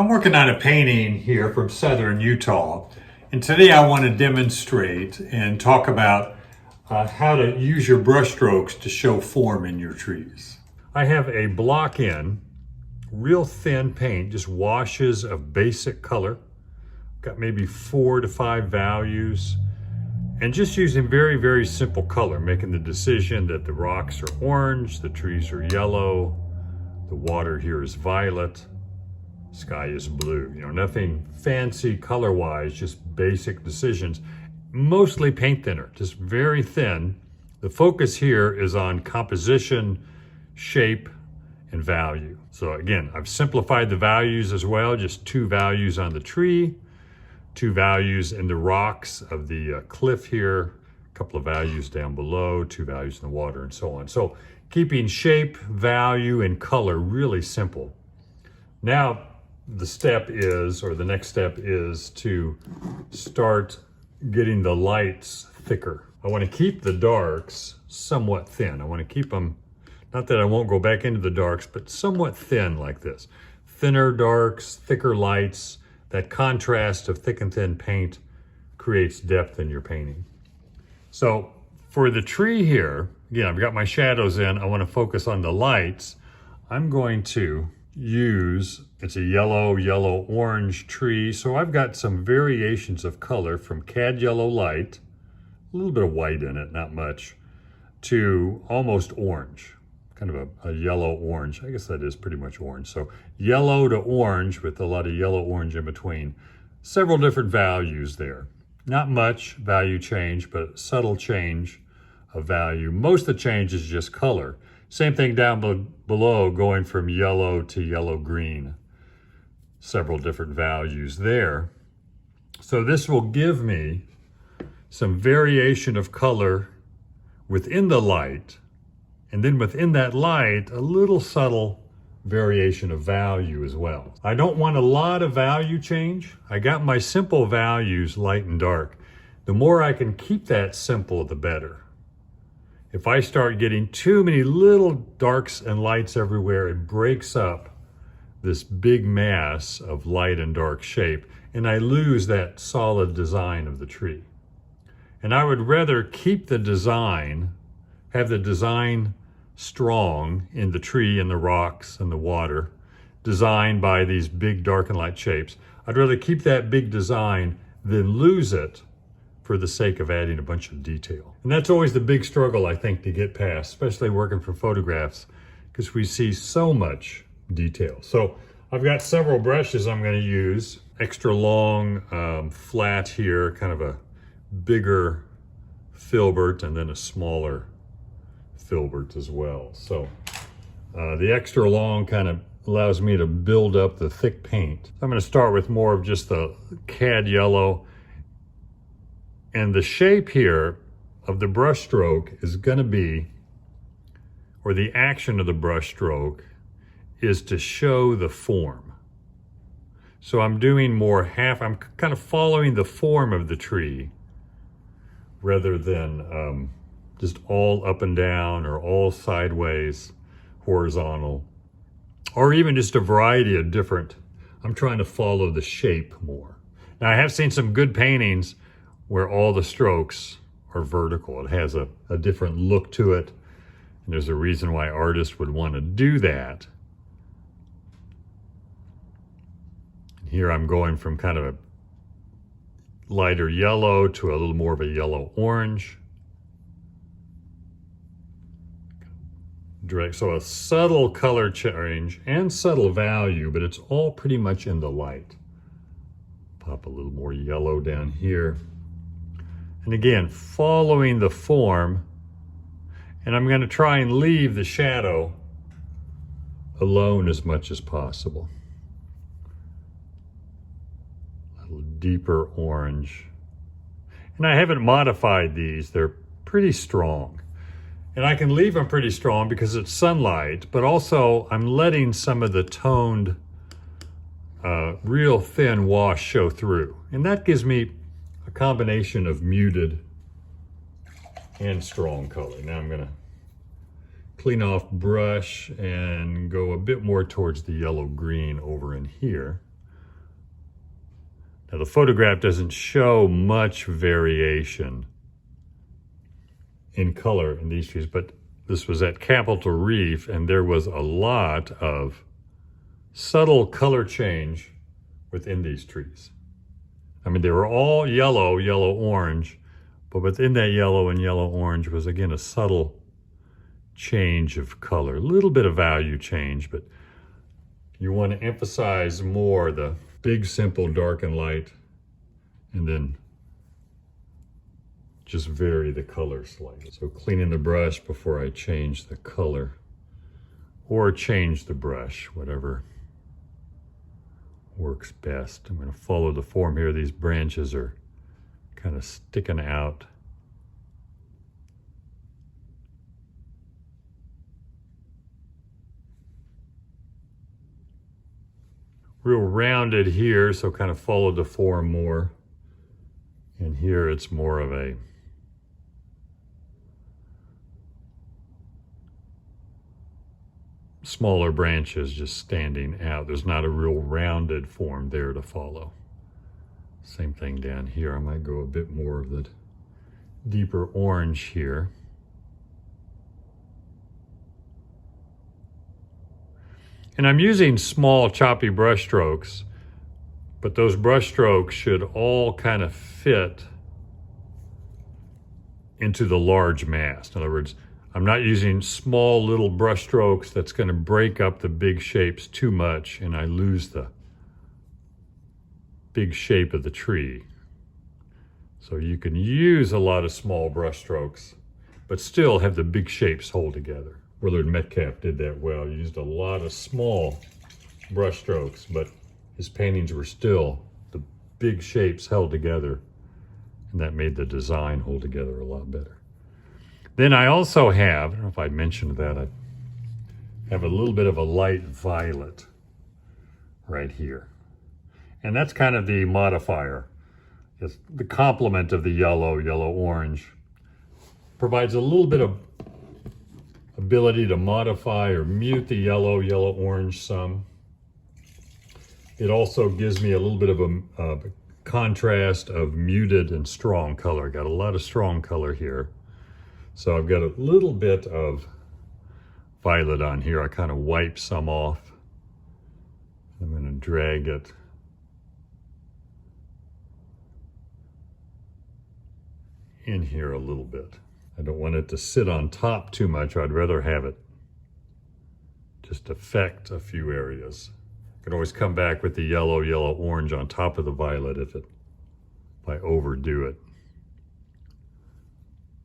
I'm working on a painting here from southern Utah, and today I want to demonstrate and talk about how to use your brush strokes to show form in your trees. I have a block in, real thin paint, just washes of basic color. Got maybe 4 to 5 values, and just using very, very simple color, making the decision that the rocks are orange, the trees are yellow, the water here is violet, sky is blue. You know, nothing fancy color-wise, just basic decisions. Mostly paint thinner, just very thin. The focus here is on composition, shape, and value. So again, I've simplified the values as well, just 2 values on the tree, 2 values in the rocks of the cliff here, a couple of values down below, 2 values in the water, and so on. So keeping shape, value, and color really simple. Now the step is, or the next step is to start getting the lights thicker. I want to keep the darks somewhat thin. I want to keep them, not that I won't go back into the darks, but somewhat thin like this. Thinner darks, thicker lights. That contrast of thick and thin paint creates depth in your painting. So for the tree here, again, I've got my shadows in. I want to focus on the lights. I'm going to use, it's a yellow-orange tree. So I've got some variations of color from cad yellow light, a little bit of white in it, not much, to almost orange. Kind of a yellow-orange. I guess that is pretty much orange. So yellow to orange with a lot of yellow-orange in between. Several different values there. Not much value change, but subtle change of value. Most of the change is just color. Same thing down below, going from yellow to yellow-green. Several different values there. So this will give me some variation of color within the light. And then within that light, a little subtle variation of value as well. I don't want a lot of value change. I got my simple values, light and dark. The more I can keep that simple, the better. If I start getting too many little darks and lights everywhere, it breaks up this big mass of light and dark shape, and I lose that solid design of the tree. And I would rather keep the design, have the design strong in the tree and the rocks and the water, designed by these big dark and light shapes. I'd rather keep that big design than lose it for the sake of adding a bunch of detail. And that's always the big struggle, I think, to get past, especially working for photographs, because we see so much detail. So I've got several brushes I'm going to use. Extra long, flat here, kind of a bigger filbert, and then a smaller filbert as well. So the extra long kind of allows me to build up the thick paint. I'm going to start with more of just the cad yellow, and the shape here of the brush stroke is going to be, or the action of the brush stroke is to show the form. So I'm doing more I'm kind of following the form of the tree rather than just all up and down or all sideways, horizontal, or even just a variety of different. I'm trying to follow the shape more. Now I have seen some good paintings where all the strokes are vertical. It has a different look to it, and there's a reason why artists would want to do that. Here I'm going from kind of a lighter yellow to a little more of a yellow-orange. Direct, so a subtle color change and subtle value, but it's all pretty much in the light. Pop a little more yellow down here. And again, following the form, and I'm going to try and leave the shadow alone as much as possible. A little deeper orange. And I haven't modified these, they're pretty strong. And I can leave them pretty strong because it's sunlight, but also I'm letting some of the toned, real thin wash show through. And that gives me a combination of muted and strong color. Now I'm gonna clean off brush and go a bit more towards the yellow-green over in here. Now the photograph doesn't show much variation in color in these trees, but this was at Capitol Reef, and there was a lot of subtle color change within these trees. I mean, they were all yellow, yellow-orange, but within that yellow and yellow-orange was, again, a subtle change of color. A little bit of value change, but you want to emphasize more the big, simple, dark and light, and then just vary the color slightly. So cleaning the brush before I change the color, or change the brush, whatever works best. I'm going to follow the form here. These branches are kind of sticking out. Real rounded here, so kind of follow the form more. And here it's more of a smaller branches just standing out. There's not a real rounded form there to follow. Same thing down here. I might go a bit more of the deeper orange here. And I'm using small choppy brush strokes, but those brush strokes should all kind of fit into the large mass. In other words, I'm not using small little brush strokes that's going to break up the big shapes too much and I lose the big shape of the tree. So you can use a lot of small brush strokes, but still have the big shapes hold together. Willard Metcalf did that well. He used a lot of small brush strokes, but his paintings were still the big shapes held together, and that made the design hold together a lot better. Then I also have, I don't know if I mentioned that, I have a little bit of a light violet right here. And that's kind of the modifier. It's the complement of the yellow, yellow-orange. Provides a little bit of ability to modify or mute the yellow, yellow-orange some. It also gives me a little bit of a contrast of muted and strong color. Got a lot of strong color here. So I've got a little bit of violet on here. I kind of wipe some off. I'm going to drag it in here a little bit. I don't want it to sit on top too much. I'd rather have it just affect a few areas. I can always come back with the yellow, yellow-orange on top of the violet if I overdo it.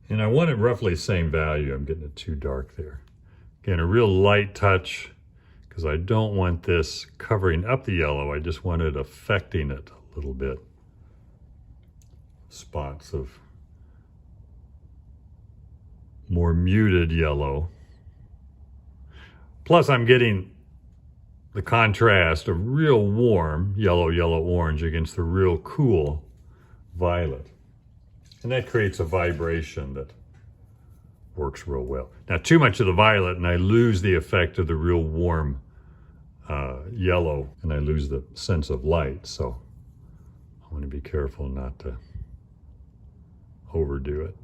And I want it roughly the same value. I'm getting it too dark there. Again, a real light touch, because I don't want this covering up the yellow. I just want it affecting it a little bit. Spots of more muted yellow. Plus I'm getting the contrast of real warm yellow, yellow-orange against the real cool violet. And that creates a vibration that works real well. Now, too much of the violet and I lose the effect of the real warm yellow, and I lose the sense of light. So I want to be careful not to overdo it.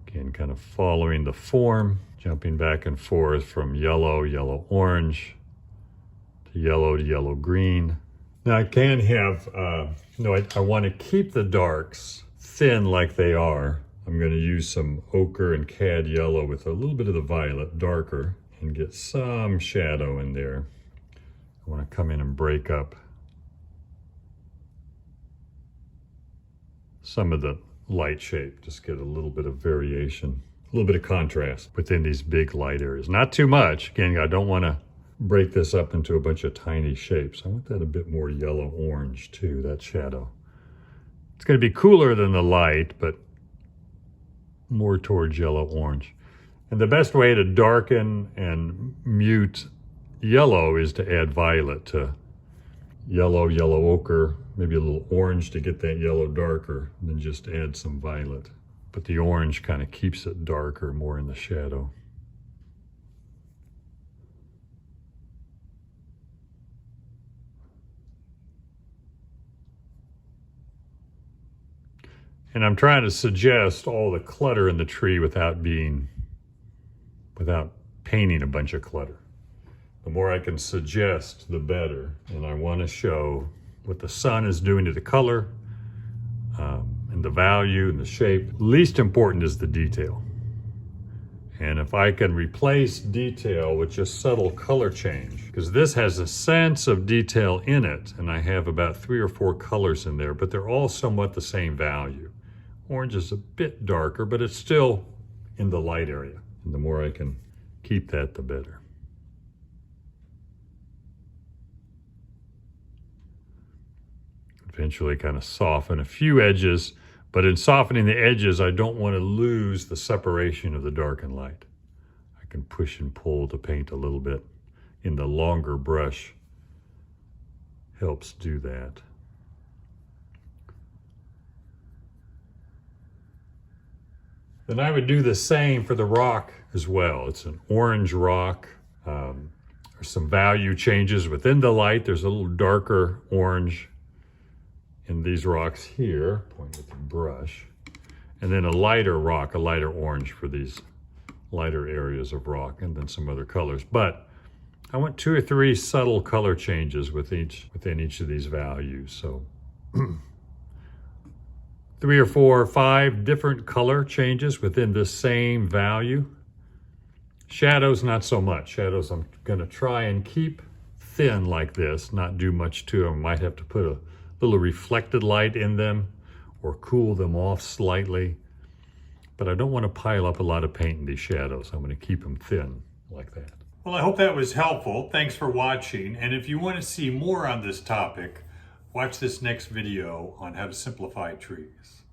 Again, kind of following the form, jumping back and forth from yellow, yellow-orange to yellow-green. Now I can have, I want to keep the darks thin like they are. I'm going to use some ochre and cad yellow with a little bit of the violet, darker, and get some shadow in there. I want to come in and break up some of the light shape, just get a little bit of variation, a little bit of contrast within these big light areas. Not too much. Again, I don't want to break this up into a bunch of tiny shapes. I want that a bit more yellow-orange too, that shadow. It's going to be cooler than the light, but more towards yellow-orange. And the best way to darken and mute yellow is to add violet to yellow, yellow ochre, maybe a little orange to get that yellow darker, and then just add some violet. But the orange kind of keeps it darker, more in the shadow. And I'm trying to suggest all the clutter in the tree without painting a bunch of clutter. The more I can suggest, the better. And I want to show what the sun is doing to the color, and the value and the shape. Least important is the detail. And if I can replace detail with just subtle color change, because this has a sense of detail in it, and I have about 3 or 4 colors in there, but they're all somewhat the same value. Orange is a bit darker, but it's still in the light area. And the more I can keep that, the better. Eventually kind of soften a few edges, but in softening the edges, I don't want to lose the separation of the dark and light. I can push and pull the paint a little bit in the longer brush. Helps do that. Then I would do the same for the rock as well. It's an orange rock. There's some value changes within the light. There's a little darker orange in these rocks here, point with the brush, and then a lighter rock, a lighter orange for these lighter areas of rock, and then some other colors. But I want 2 or 3 subtle color changes within each of these values. So 3 or 4 or 5 different color changes within this same value. Shadows, not so much. Shadows, I'm gonna try and keep thin like this, not do much to them. Might have to put a little reflected light in them or cool them off slightly. But I don't want to pile up a lot of paint in these shadows. I'm going to keep them thin like that. Well, I hope that was helpful. Thanks for watching. And if you want to see more on this topic, watch this next video on how to simplify trees.